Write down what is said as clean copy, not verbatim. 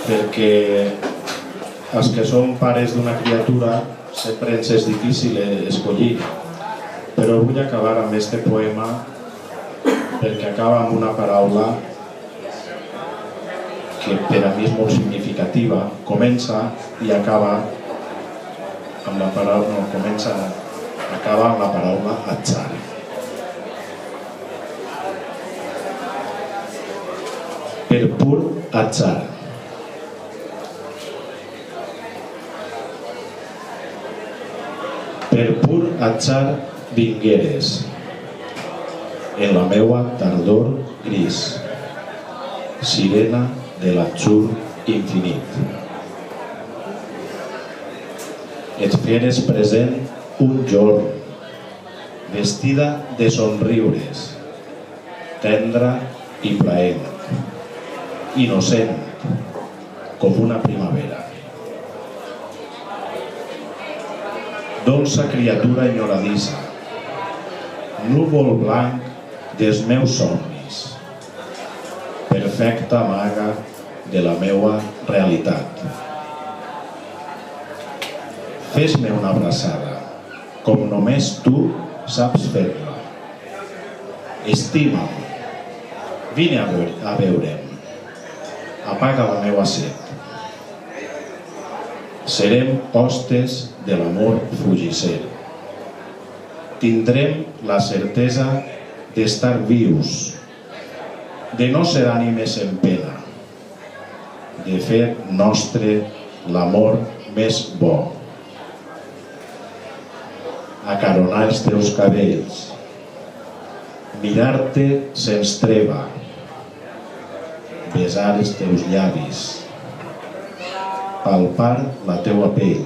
perquè els que són pares d'una criatura sempre ens és difícil escollir, però vull acabar amb este poema perquè acaba amb una paraula que per a mi és molt significativa. Comença i acaba amb la paraula, acaba amb la paraula atzar. Per pur atzar. Per pur atzar vingueres en la meua tardor gris, sirena de l'atzur infinit. Et feres present un jorn, vestida de somriures, tendra i plaent, innocent com una primavera. Dolça criatura enyoradissa, núvol blanc dels meus somnis, perfecta maga de la meua realitat. Fes-me una abraçada, com només tu saps fer-la. Estima'm, vine a veure'm, apaga la meua set. Serem hostes de l'amor fugisser. Tindrem la certesa d'estar vius, de no ser ànimes en pena, de fer nostre l'amor més bo. Acaronar els teus cabells, mirar-te sense treva, besar els teus llavis, palpar la teua pell,